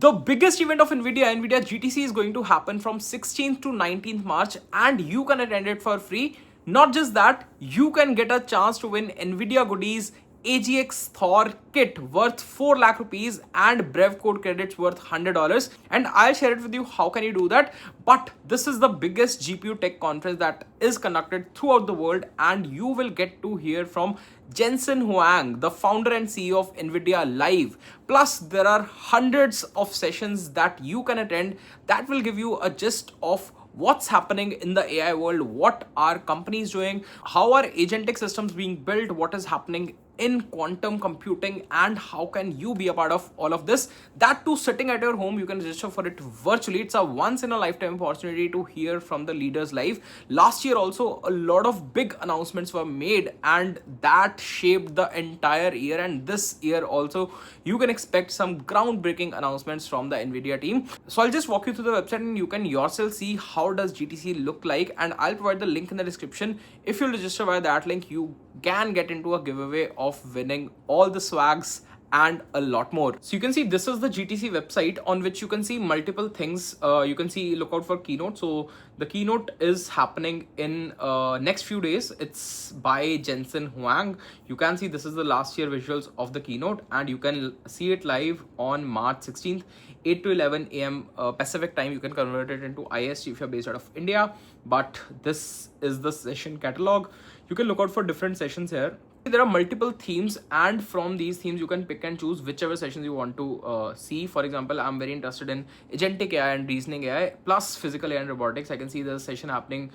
The biggest event of NVIDIA GTC is going to happen from 16th to 19th March and you can attend it for free. Not just that, you can get a chance to win NVIDIA goodies, AGX Thor Kit worth 4 lakh rupees and BrevCode credits worth $100. And I'll share it with you how can you do that. But this is the biggest GPU tech conference that is conducted throughout the world and you will get to hear from Jensen Huang, the founder and CEO of NVIDIA live. Plus, there are hundreds of sessions that you can attend that will give you a gist of what's happening in the AI world, what are companies doing, how are agentic systems being built, what is happening in quantum computing, and how can you be a part of all of this. That too, sitting at your home, you can register for it virtually. It's a once in a lifetime opportunity to hear from the leaders live. Last year also a lot of big announcements were made and that shaped the entire year, and this year also you can expect some groundbreaking announcements from the NVIDIA team. So I'll just walk you through the website and you can yourself see how does GTC look like, and I'll provide the link in the description. If you register via that link, you can get into a giveaway of winning all the swags and a lot more. So you can see this is the GTC website on which you can see multiple things. You can see, look out for Keynote. So the Keynote is happening in next few days. It's by Jensen Huang. You can see this is the last year visuals of the Keynote and you can see it live on March 16th, 8 to 11 a.m. Pacific time. You can convert it into IST if you're based out of India, but this is the session catalog. You can look out for different sessions here. There are multiple themes and from these themes you can pick and choose whichever sessions you want to see. For example, I'm very interested in Agentic AI and Reasoning AI plus Physical AI and Robotics. I can see there's a session happening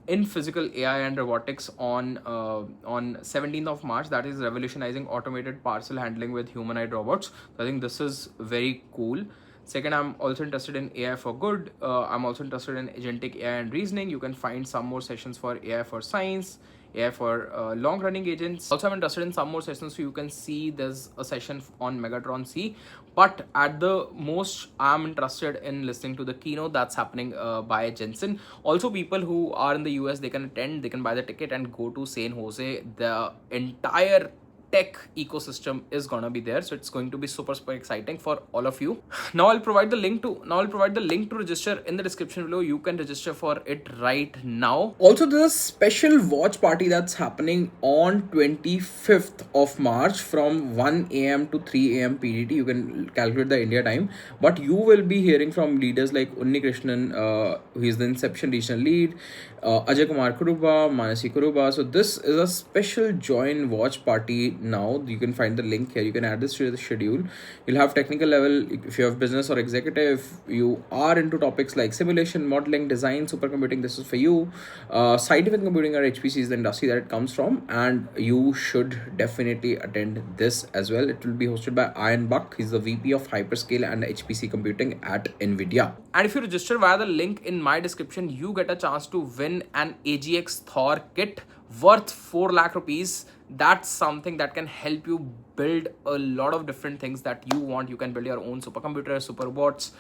in Physical AI and Robotics on 17th of March. That is revolutionizing automated parcel handling with humanoid robots. So I think this is very cool. Second, I'm also interested in AI for good. I'm also interested in Agentic AI and Reasoning. You can find some more sessions for AI for science, AI for long-running agents. Also, I'm interested in some more sessions, so you can see there's a session on Megatron C. But at the most, I'm interested in listening to the keynote that's happening by Jensen. Also, people who are in the US, they can attend, they can buy the ticket and go to San Jose. The entire tech ecosystem is gonna be there, so it's going to be super exciting for all of you. Now I'll provide the link to register in the description below. You can register for it right now. Also, there's a special watch party that's happening on 25th of March from 1 a.m. to 3 a.m. PDT. You can calculate the India time, but you will be hearing from leaders like Unni Krishnan, who is the Inception regional lead, Ajay Kumar Kuruba, Manasi Kuruba. So this is a special join watch party. Now you can find the link here. You can add this to the schedule. You'll have technical level if you have business or executive. You are into topics like simulation, modeling, design, supercomputing. This is for you. Scientific computing or HPC is the industry that it comes from, and you should definitely attend this as well. It will be hosted by Ian Buck. He's the VP of Hyperscale and HPC Computing at NVIDIA. And if you register via the link in my description, you get a chance to win an AGX Thor Kit worth 4 lakh rupees. That's something that can help you build a lot of different things that you want. You can build your own supercomputer, super robots,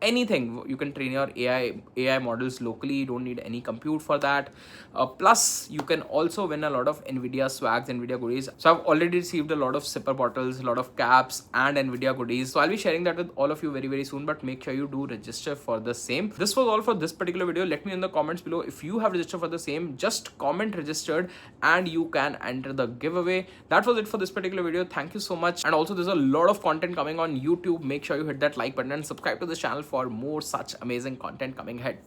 anything. You can train your AI models locally. You don't need any compute for that. Plus, you can also win a lot of NVIDIA swags, NVIDIA goodies. So I've already received a lot of sipper bottles, a lot of caps and NVIDIA goodies. So I'll be sharing that with all of you very soon, but make sure you do register for the same. This was all for this particular video. Let me know in the comments below if you have registered for the same. Just comment registered and you can enter the giveaway. That was it for this particular video. Thank you so much. And also, there's a lot of content coming on YouTube. Make sure you hit that like button and subscribe to the channel for more such amazing content coming ahead.